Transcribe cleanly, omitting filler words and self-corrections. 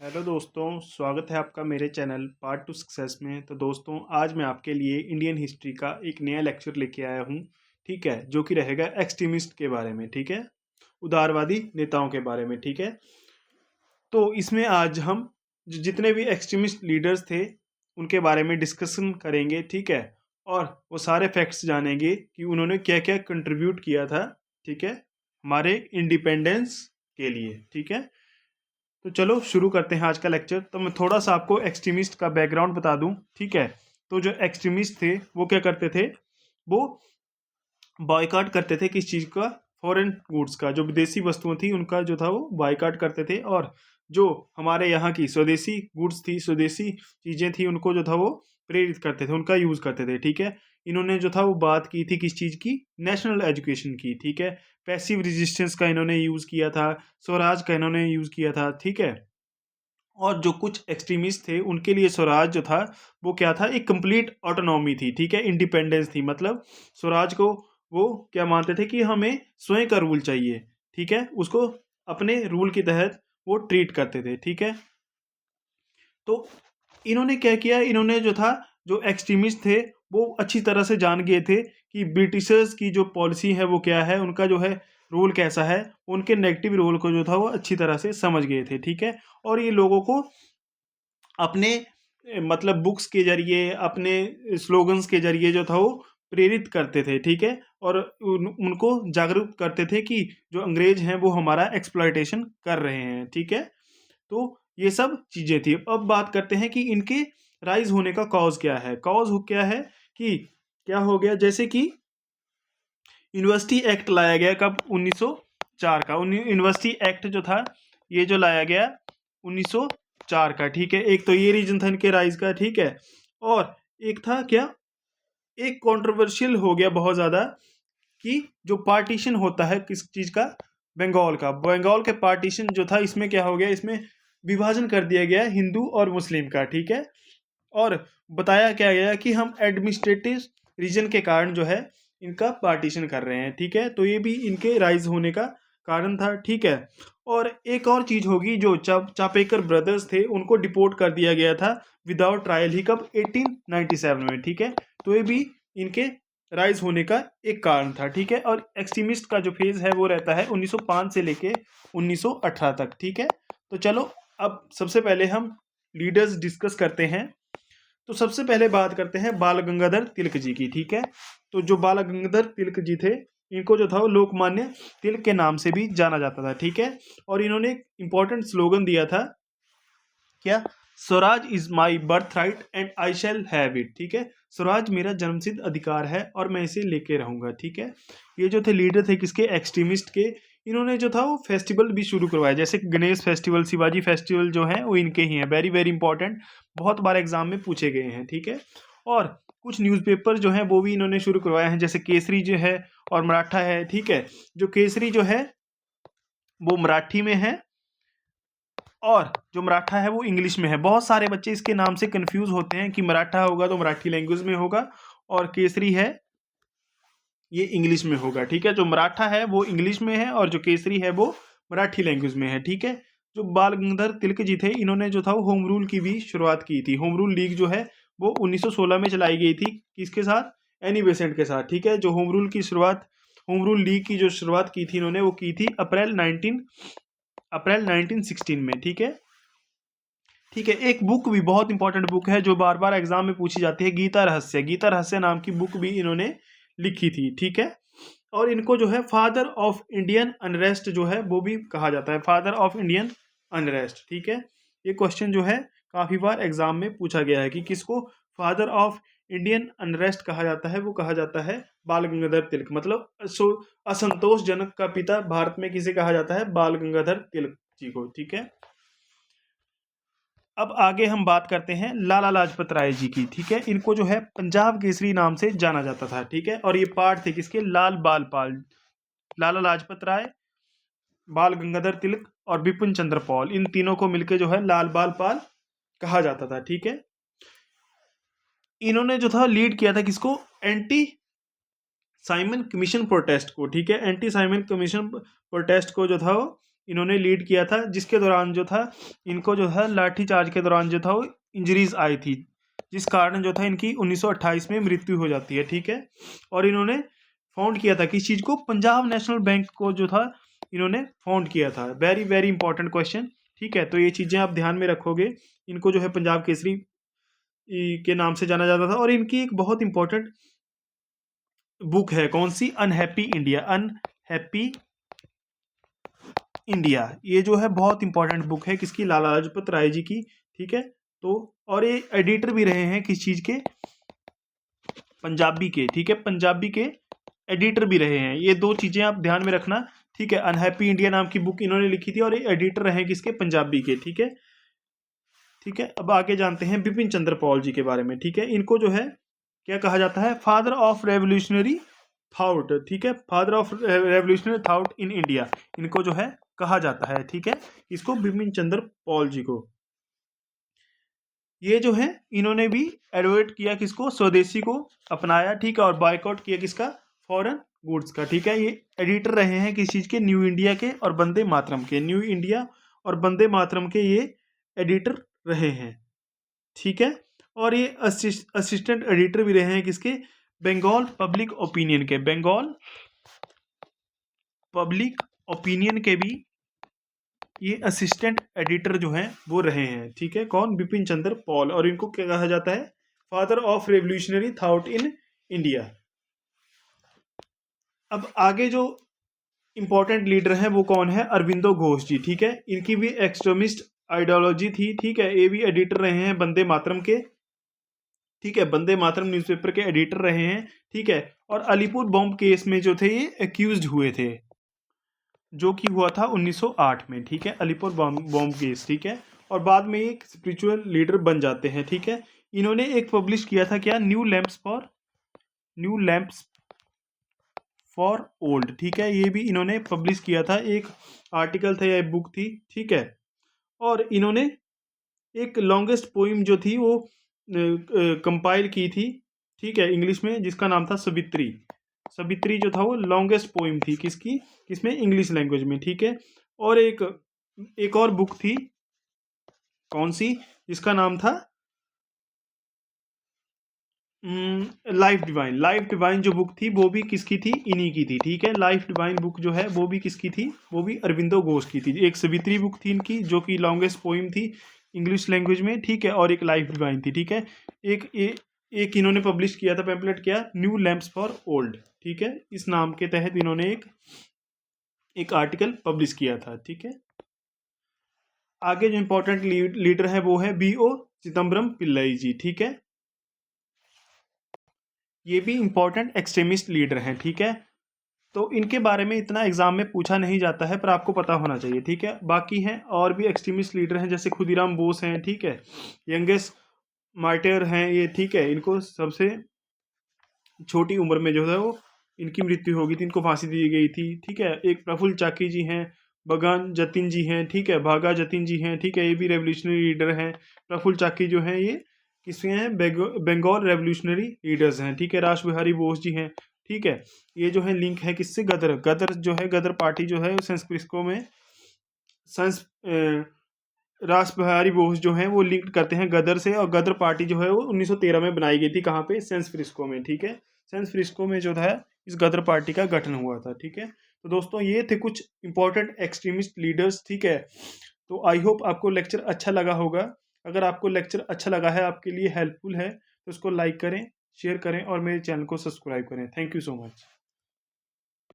Hello दोस्तों, स्वागत है आपका मेरे चैनल पार्ट टू सक्सेस में। तो दोस्तों, आज मैं आपके लिए इंडियन हिस्ट्री का एक नया लेक्चर लेके आया हूँ। ठीक है, जो कि रहेगा एक्सट्रीमिस्ट के बारे में। ठीक है, उदारवादी नेताओं के बारे में। ठीक है, तो इसमें आज हम जितने भी एक्सट्रीमिस्ट लीडर्स थे उनके बारे में डिस्कशन करेंगे। ठीक है, और वो सारे फैक्ट्स जानेंगे कि उन्होंने क्या क्या कंट्रीब्यूट किया था। ठीक है, हमारे इंडिपेंडेंस के लिए। ठीक है, तो चलो शुरू करते हैं आज का लेक्चर। तो मैं थोड़ा सा आपको एक्सट्रीमिस्ट का बैकग्राउंड बता दूं। ठीक है, तो जो एक्सट्रीमिस्ट थे वो क्या करते थे, वो बॉयकॉट करते थे किस चीज़ का, फॉरेन गुड्स का। जो विदेशी वस्तुएं थी उनका जो था वो बॉयकॉट करते थे, और जो हमारे यहाँ की स्वदेशी गुड्स थी, स्वदेशी चीज़ें थी, उनको जो था वो प्रेरित करते थे, उनका यूज़ करते थे। ठीक है, इन्होंने जो था वो बात की थी किस चीज़ की, नेशनल एजुकेशन की। ठीक है, पैसिव रेजिस्टेंस का इन्होंने यूज़ किया था, स्वराज का इन्होंने यूज़ किया था। ठीक है, और जो कुछ एक्सट्रीमिस्ट थे उनके लिए स्वराज जो था वो क्या था, एक कंप्लीट ऑटोनॉमी थी। ठीक है, इंडिपेंडेंस थी। मतलब स्वराज को वो क्या मानते थे कि हमें स्वयं का रूल चाहिए। ठीक है, उसको अपने रूल के तहत वो ट्रीट करते थे। ठीक है, तो इन्होंने क्या किया, इन्होंने जो था, जो एक्सट्रीमिस्ट थे वो अच्छी तरह से जान गए थे कि ब्रिटिशर्स की जो पॉलिसी है वो क्या है, उनका जो है रोल कैसा है, उनके नेगेटिव रोल को जो था वो अच्छी तरह से समझ गए थे। ठीक है, और ये लोगों को अपने मतलब बुक्स के जरिए, अपने स्लोगन्स के जरिए जो था वो प्रेरित करते थे। ठीक है, और उनको जागरूक करते थे कि जो अंग्रेज हैं वो हमारा एक्सप्लॉयटेशन कर रहे हैं। ठीक है, तो ये सब चीज़ें थी। अब बात करते हैं कि इनके राइज होने का कॉज क्या है। कॉज क्या है कि क्या हो गया, जैसे कि यूनिवर्सिटी एक्ट लाया गया कब, 1904 का। यूनिवर्सिटी एक्ट जो था ये जो लाया गया 1904 का। ठीक है, एक तो ये रीजन था इनके राइज का। ठीक है, और एक था क्या, एक कंट्रोवर्शियल हो गया बहुत ज़्यादा कि जो पार्टीशन होता है किस चीज़ का, बंगाल का। बंगाल के पार्टीशन जो था, इसमें क्या हो गया, इसमें विभाजन कर दिया गया हिंदू और मुस्लिम का। ठीक है, और बताया क्या गया कि हम एडमिनिस्ट्रेटिव रीजन के कारण जो है इनका पार्टीशन कर रहे हैं। ठीक है, तो ये भी इनके राइज होने का कारण था। ठीक है, और एक और चीज होगी, जो चापेकर ब्रदर्स थे उनको डिपोर्ट कर दिया गया था विदाउट ट्रायल ही, कब, 1897 में। ठीक है, तो ये भी इनके राइज होने का एक कारण था। ठीक है, और एक्सट्रीमिस्ट का जो फेज है वो रहता है 1905 से लेके 1918 तक। ठीक है, तो चलो अब सबसे पहले हम लीडर्स डिस्कस करते हैं। तो सबसे पहले बात करते हैं बाल गंगाधर तिलक जी की। ठीक है, तो जो बाल गंगाधर तिलक जी थे, इनको जो था वो लोकमान्य तिलक के नाम से भी जाना जाता था। ठीक है, और इन्होंने एक इंपॉर्टेंट स्लोगन दिया था, क्या, Swaraj is my birth right and I shall have it. ठीक है, स्वराज मेरा जन्मसिद्ध अधिकार है और मैं इसे लेके रहूंगा। ठीक है, ये जो थे लीडर थे किसके, एक्सट्रीमिस्ट के। इन्होंने जो था वो फेस्टिवल भी शुरू करवाया, जैसे गणेश फेस्टिवल, शिवाजी फेस्टिवल जो है वो इनके ही हैं। वेरी वेरी इंपॉर्टेंट, बहुत बार एग्जाम में पूछे गए हैं। ठीक है, और कुछ न्यूज़पेपर जो हैं वो भी इन्होंने शुरू करवाए हैं, जैसे केसरी जो है और मराठा है। ठीक है, जो केसरी जो है वो मराठी में है, और जो मराठा है वो इंग्लिश में है। बहुत सारे बच्चे इसके नाम से कंफ्यूज होते हैं कि मराठा होगा तो मराठी लैंग्वेज में होगा, और केसरी है ये इंग्लिश में होगा। ठीक है, जो मराठा है वो इंग्लिश में है, और जो केसरी है वो मराठी लैंग्वेज में है। ठीक है, जो बाल गंगाधर तिलक जी थे, इन्होंने जो था वो होम रूल की भी शुरुआत की थी। होम रूल लीग जो है वो 1916 में चलाई गई थी, किसके साथ, एनी बेसेंट के साथ। ठीक है, जो होम रूल की शुरुआत, होम रूल लीग की जो शुरुआत की थी इन्होंने, वो की थी अप्रैल 1916 में। ठीक है, ठीक है, एक बुक भी बहुत इंपॉर्टेंट बुक है जो बार बार एग्जाम में पूछी जाती है, गीता रहस्य। गीता रहस्य नाम की बुक भी इन्होंने लिखी थी। ठीक है, और इनको जो है फादर ऑफ इंडियन अनरेस्ट जो है वो भी कहा जाता है, फादर ऑफ इंडियन अनरेस्ट। ठीक है, ये क्वेश्चन जो है काफी बार एग्जाम में पूछा गया है कि किसको फादर ऑफ इंडियन अनरेस्ट कहा जाता है, वो कहा जाता है बाल गंगाधर तिलक। मतलब असंतोषजनक का पिता भारत में किसे कहा जाता है, बाल गंगाधर तिलक जी को। ठीक है, अब आगे हम बात करते हैं लाला लाजपत राय जी की। ठीक है, इनको जो है पंजाब केसरी नाम से जाना जाता था। ठीक है, और ये पार्ट थे किसके, लाल बाल पाल, लाला लाजपत राय, बाल गंगाधर तिलक और बिपिन चंद्र पॉल, इन तीनों को मिलकर जो है लाल बाल पाल कहा जाता था। ठीक है, इन्होंने जो था लीड किया था किसको, एंटी साइमन कमीशन प्रोटेस्ट को। ठीक है, एंटी साइमन कमीशन प्रोटेस्ट को जो था वो इन्होंने लीड किया था, जिसके दौरान जो था इनको जो है लाठीचार्ज के दौरान जो था वो इंजरीज आई थी, जिस कारण जो था इनकी 1928 में मृत्यु हो जाती है। ठीक है, और इन्होंने फाउंड किया था किस चीज़ को, पंजाब नेशनल बैंक को जो था इन्होंने फाउंड किया था। Very very important question. ठीक है, तो ये चीज़ें आप ध्यान में रखोगे। इनको जो है पंजाब केसरी के नाम से जाना जाता था। और इनकी एक बहुत इंपॉर्टेंट बुक है, कौन सी, अनहैप्पी इंडिया। अनहैप्पी इंडिया, ये जो है बहुत इंपॉर्टेंट बुक है, किसकी, लाला लाजपत राय जी की। ठीक है, तो और ये एडिटर भी रहे हैं किस चीज़ के, पंजाबी के। ठीक है, पंजाबी के एडिटर भी रहे हैं। ये दो चीज़ें आप ध्यान में रखना। ठीक है, अनहैप्पी इंडिया नाम की बुक इन्होंने लिखी थी, और ये एडिटर रहे किसके, पंजाबी के। ठीक है, ठीक है, अब आगे जानते हैं बिपिन चंद्र पॉल जी के बारे में। ठीक है, इनको जो है क्या कहा जाता है, फादर ऑफ रेवोल्यूशनरी थाउट। ठीक है, father of revolutionary thought in India इनको जो है कहा जाता है। ठीक है, इसको बिपिन चंद्र पॉल जी को। ये जो है इन्होंने भी एडवोकेट किया किसको, स्वदेशी को अपनाया। ठीक है, और बायकॉट किया किसका, फॉरेन गुड्स का। ठीक है, ये एडिटर रहे हैं किस चीज़ के, न्यू इंडिया के और वंदे मातरम के। न्यू इंडिया और वंदे मातरम के ये एडिटर रहे हैं। ठीक है, और ये असिस्टेंट एडिटर भी रहे हैं किसके, बंगाल पब्लिक ओपिनियन के। बंगाल पब्लिक ओपिनियन के भी ये असिस्टेंट एडिटर जो हैं वो रहे हैं। ठीक है, कौन, बिपिन चंद्र पॉल। और इनको क्या कहा जाता है, father of revolutionary thought in India. अब आगे जो इंपॉर्टेंट लीडर हैं वो कौन है, अरविंदो घोष जी। ठीक है, इनकी भी एक्सट्रीमिस्ट आइडियोलॉजी थी। ठीक है, ये भी एडिटर रहे हैं वंदे मातरम के। ठीक है, वंदे मातरम न्यूज़पेपर के एडिटर रहे हैं। ठीक है, और अलीपुर बॉम्ब केस में जो थे ये एक्यूज्ड हुए थे, जो कि हुआ था 1908 में। ठीक है, अलीपुर बॉम्ब केस। ठीक है, और बाद में एक स्पिरिचुअल लीडर बन जाते हैं। ठीक है, इन्होंने एक पब्लिश किया था क्या, न्यू लैंप्स फॉर ओल्ड। ठीक है, ये भी इन्होंने पब्लिश किया था, एक आर्टिकल था या एक बुक थी। ठीक है, और इन्होंने एक लॉन्गेस्ट पोइम जो थी वो कंपाइल की थी। ठीक है, इंग्लिश में, जिसका नाम था सवित्री। सवित्री जो था वो लॉन्गेस्ट पोइम थी किसकी, किसमें, इंग्लिश लैंग्वेज में। ठीक है, और एक और बुक थी, कौन सी, जिसका नाम था लाइफ डिवाइन जो बुक थी वो भी किसकी थी, इन्हीं की थी। ठीक है, लाइफ डिवाइन बुक जो है वो भी किसकी थी, वो भी अरविंदो घोष की थी। एक सवित्री बुक थी इनकी जो कि लॉन्गेस्ट पोइम थी इंग्लिश लैंग्वेज में। ठीक है, और एक लाइफ डिवाइन थी। ठीक है, एक इन्होंने पब्लिश किया था पैम्पलेट, क्या, न्यू लैंप्स फॉर ओल्ड। ठीक है, इस नाम के तहत इन्होंने एक आर्टिकल पब्लिश किया था। ठीक है, आगे जो इंपॉर्टेंट लीडर है वो है B.O. चिदम्बरम पिल्लई जी। ठीक है, ये भी इंपॉर्टेंट एक्सट्रीमिस्ट लीडर हैं। ठीक है, तो इनके बारे में इतना एग्जाम में पूछा नहीं जाता है, पर आपको पता होना चाहिए। ठीक है, बाकी हैं और भी एक्सट्रीमिस्ट लीडर हैं, जैसे खुदीराम बोस हैं। ठीक है, यंगेस्ट मार्टियर हैं ये। ठीक है, इनको सबसे छोटी उम्र में जो है वो इनकी मृत्यु हो गई थी, इनको फांसी दी गई थी। ठीक है, एक प्रफुल्ल चाकी जी हैं, बगान जतिन जी हैं। ठीक है, भागा जतिन जी हैं। ठीक है, ये भी रेवोल्यूशनरी लीडर हैं। प्रफुल्ल चाकी जो हैं ये किसके हैं, बंगाल रेवोल्यूशनरी लीडर्स हैं। ठीक है, रास बिहारी बोस जी हैं। ठीक है, ये जो है लिंक है किससे, गदर जो है, गदर पार्टी जो है सेंस्क्रिस्को में संस रास बिहारी बोस जो हैं वो लिंक करते हैं गदर से। और गदर पार्टी जो है वो 1913 में बनाई गई थी, कहाँ पे, सैन फ्रांसिस्को में। ठीक है, सैन फ्रांसिस्को में जो है इस गदर पार्टी का गठन हुआ था। ठीक है, तो दोस्तों ये थे कुछ इंपॉर्टेंट एक्सट्रीमिस्ट लीडर्स। ठीक है, तो आई होप आपको लेक्चर अच्छा लगा होगा। अगर आपको लेक्चर अच्छा लगा है, आपके लिए हेल्पफुल है, तो उसको लाइक करें, शेयर करें और मेरे चैनल को सब्सक्राइब करें। Thank you so much.